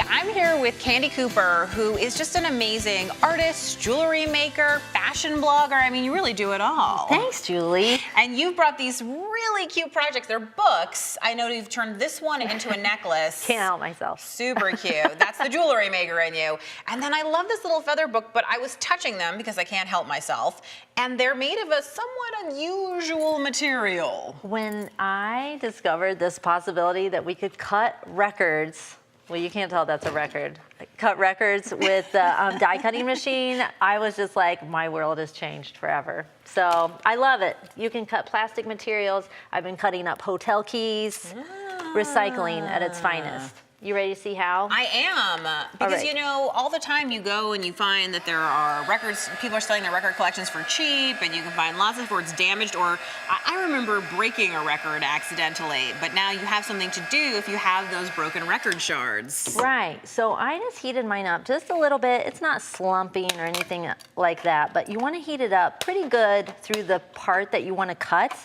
I'm here with Candie Cooper, who is just an amazing artist, jewelry maker, fashion blogger. I mean, you really do it all. Thanks, Julie. And you've brought these really cute projects. They're books. I know you've turned this one into a necklace. Can't help myself. Super cute. That's the jewelry maker in you. And then I love this little feather book, but I was touching them because I can't help myself. And they're made of a somewhat unusual material. When I discovered this possibility that we could cut records, well, you can't tell that's a record, cut records with the die cutting machine, I was just like, my world has changed forever. So I love it. You can cut plastic materials. I've been cutting up hotel keys, recycling at its finest. You ready to see how? I am, because you know, all the time you go and you find that there are records, people are selling their record collections for cheap, and you can find lots of where it's damaged, or I remember breaking a record accidentally, but now you have something to do if you have those broken record shards. Right, so I just heated mine up just a little bit. It's not slumping or anything like that, but you want to heat it up pretty good through the part that you want to cut.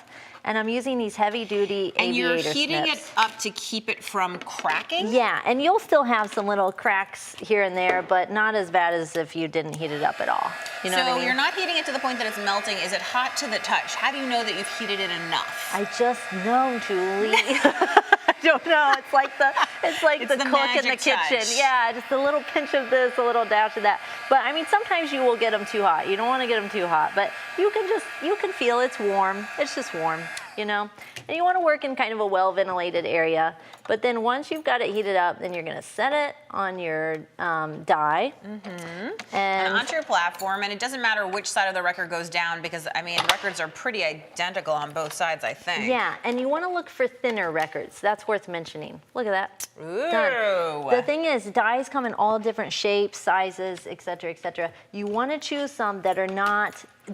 And I'm using these heavy-duty aviator And you're heating snips. it up to keep it from cracking? Yeah, and you'll still have some little cracks here and there, but not as bad as if you didn't heat it up at all. You know what I mean? So you're not heating it to the point that it's melting. Is it hot to the touch? How do you know that you've heated it enough? I just know, Julie. I don't know. It's like the cook in the kitchen. Touch. Yeah, just a little pinch of this, a little dash of that. But I mean, sometimes you will get them too hot. You don't want to get them too hot, but you can feel it's warm. It's just warm, you know. And you want to work in kind of a well-ventilated area. But then once you've got it heated up, then you're going to set it on your die. And onto your platform, and it doesn't matter which side of the record goes down because, I mean, records are pretty identical on both sides, I think. Yeah, and you want to look for thinner records. That's worth mentioning. Look at that. Ooh. Done. The thing is, dies come in all different shapes, sizes, et cetera, et cetera. You want to choose some that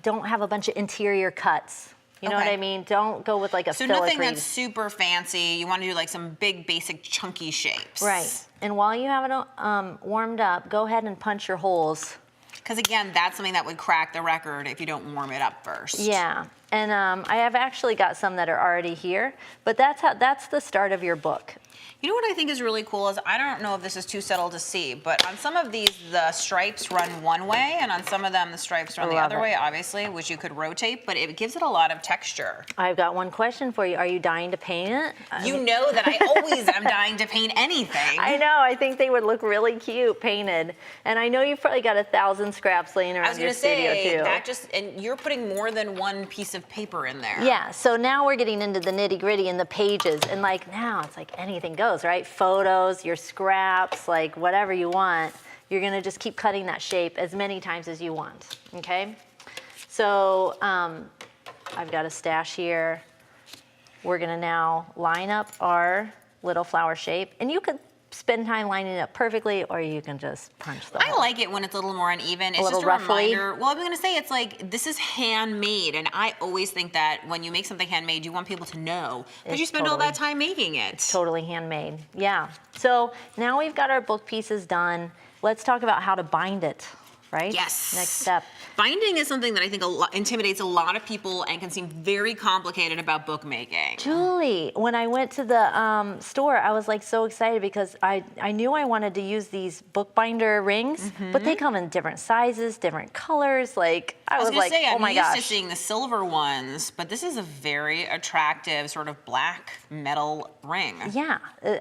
don't have a bunch of interior cuts. You know what I mean? Don't go with like a filigree. So nothing that's super fancy. You want to do like some big, basic, chunky shapes. Right. And while you have it warmed up, go ahead and punch your holes. Because again, that's something that would crack the record if you don't warm it up first. Yeah. And I have actually got some that are already here, but that's the start of your book. You know what I think is really cool is, I don't know if this is too subtle to see, but on some of these, the stripes run one way, and on some of them, the stripes run the other way, obviously, which you could rotate, but it gives it a lot of texture. I've got one question for you. Are you dying to paint it? You know that I always am dying to paint anything. I know. I think they would look really cute painted. And I know you've probably got 1,000 scraps laying around your studio, too. And you're putting more than one piece of paper in there. Yeah, so now we're getting into the nitty-gritty and the pages, and like now it's like anything goes, right? Photos, your scraps, like whatever you want. You're gonna just keep cutting that shape as many times as you want, okay? So I've got a stash here. We're gonna now line up our little flower shape, and you could spend time lining it up perfectly, or you can just punch the hole. I like it when it's a little more uneven. It's little just a roughly. reminder. Well, I'm gonna say it's like, this is handmade, and I always think that when you make something handmade, you want people to know because you spend all that time making it. It's totally handmade, yeah. So now we've got our book pieces done. Let's talk about how to bind it, right? Yes. Next step. Binding is something that I think intimidates a lot of people and can seem very complicated about bookmaking. Julie, when I went to the store, I was like so excited because I knew I wanted to use these bookbinder rings, but they come in different sizes, different colors. Like I was like, oh my gosh. I'm used to seeing the silver ones, but this is a very attractive sort of black metal ring. Yeah,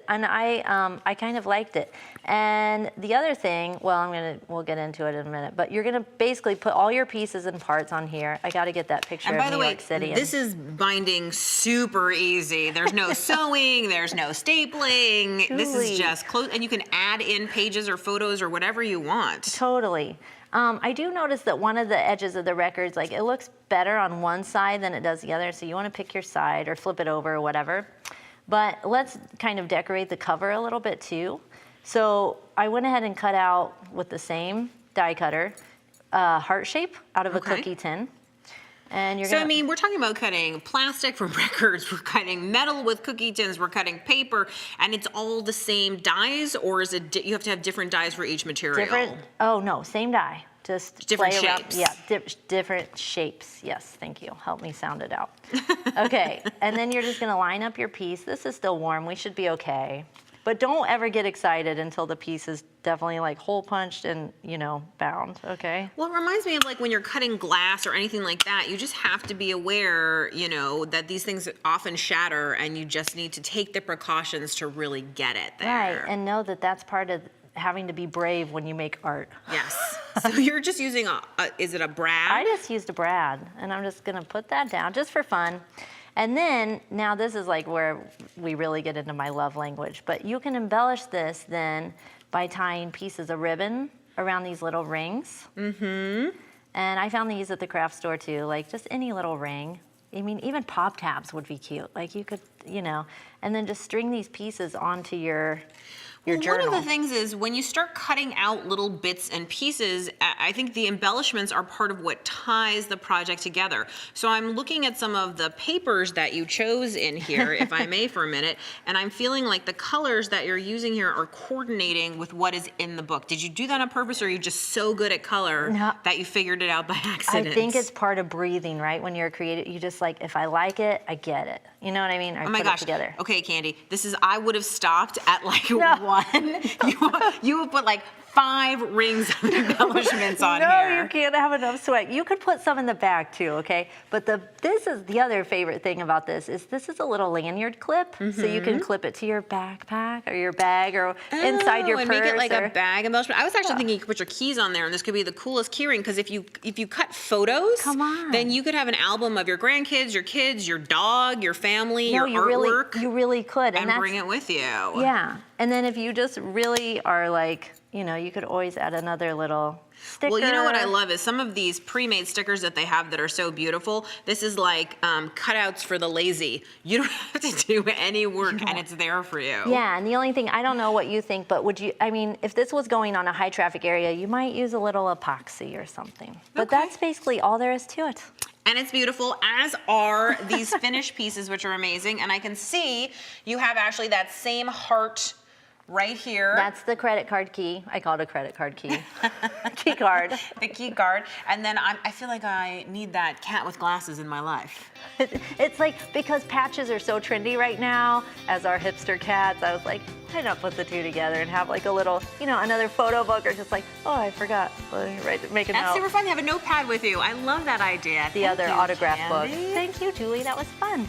and I kind of liked it. And the other thing, well, we'll get into it in a minute, but you're gonna basically put all your pieces and parts on here. I got to get that picture of New York City. This is binding super easy. There's no sewing, there's no stapling. Truly. This is just close, and you can add in pages or photos or whatever you want. Totally. I do notice that one of the edges of the records, like it looks better on one side than it does the other, so you want to pick your side or flip it over or whatever. But let's kind of decorate the cover a little bit too. So I went ahead and cut out with the same die cutter heart shape out of a cookie tin. And you're I mean, we're talking about cutting plastic from records, we're cutting metal with cookie tins, we're cutting paper, and it's all the same dies, or is it you have to have different dies for each material? Different, oh no, same die. Just different play around. shapes. Yeah, different shapes. Yes, thank you. Help me sound it out. Okay, and then you're just gonna line up your piece. This is still warm, we should be okay. But don't ever get excited until the piece is definitely like hole punched and, bound, okay? Well, it reminds me of like when you're cutting glass or anything like that, you just have to be aware, that these things often shatter and you just need to take the precautions to really get it there. Right, and know that that's part of having to be brave when you make art. Yes. So you're just using is it a brad? I just used a brad, and I'm just gonna put that down just for fun. And then, now this is like where we really get into my love language, but you can embellish this then by tying pieces of ribbon around these little rings. Mm-hmm. And I found these at the craft store too, like just any little ring. I mean, even pop tabs would be cute. Like you could, and then just string these pieces onto your journal. One of the things is when you start cutting out little bits and pieces, I think the embellishments are part of what ties the project together. So I'm looking at some of the papers that you chose in here, if I may for a minute, and I'm feeling like the colors that you're using here are coordinating with what is in the book. Did you do that on purpose, or are you just so good at color that you figured it out by accident? I think it's part of breathing, right? When you're creative, you just like, if I like it, I get it. You know what I mean? I put it together. Okay, Candie, I would have stopped at like one. You would put like 5 rings of embellishments on here. No, you can't have enough sweat. You could put some in the back too, okay? But this is the other favorite thing about this is a little lanyard clip, so you can clip it to your backpack or your bag or inside your purse. And make it like a bag embellishment. I was actually thinking you could put your keys on there, and this could be the coolest key ring, because if you cut photos, then you could have an album of your grandkids, your kids, your dog, your family, your artwork. You really could. And bring it with you. Yeah. And then if you just really are like, you could always add another little sticker. Well, you know what I love is some of these pre-made stickers that they have that are so beautiful. This is like cutouts for the lazy. You don't have to do any work, and it's there for you. Yeah, and the only thing, I don't know what you think, but if this was going on a high traffic area, you might use a little epoxy or something. But that's basically all there is to it. And it's beautiful, as are these finished pieces, which are amazing. And I can see you have actually that same heart right here. That's the credit card key. I call it a credit card key. Key card. The key card. And then I feel like I need that cat with glasses in my life. It's like, because patches are so trendy right now, as our hipster cats, I was like, why not put the two together and have like a little, another photo book, or just like, oh, I forgot. Make a note. That's super fun to have a notepad with you. I love that idea. The other autograph book. Thank you, Julie. That was fun.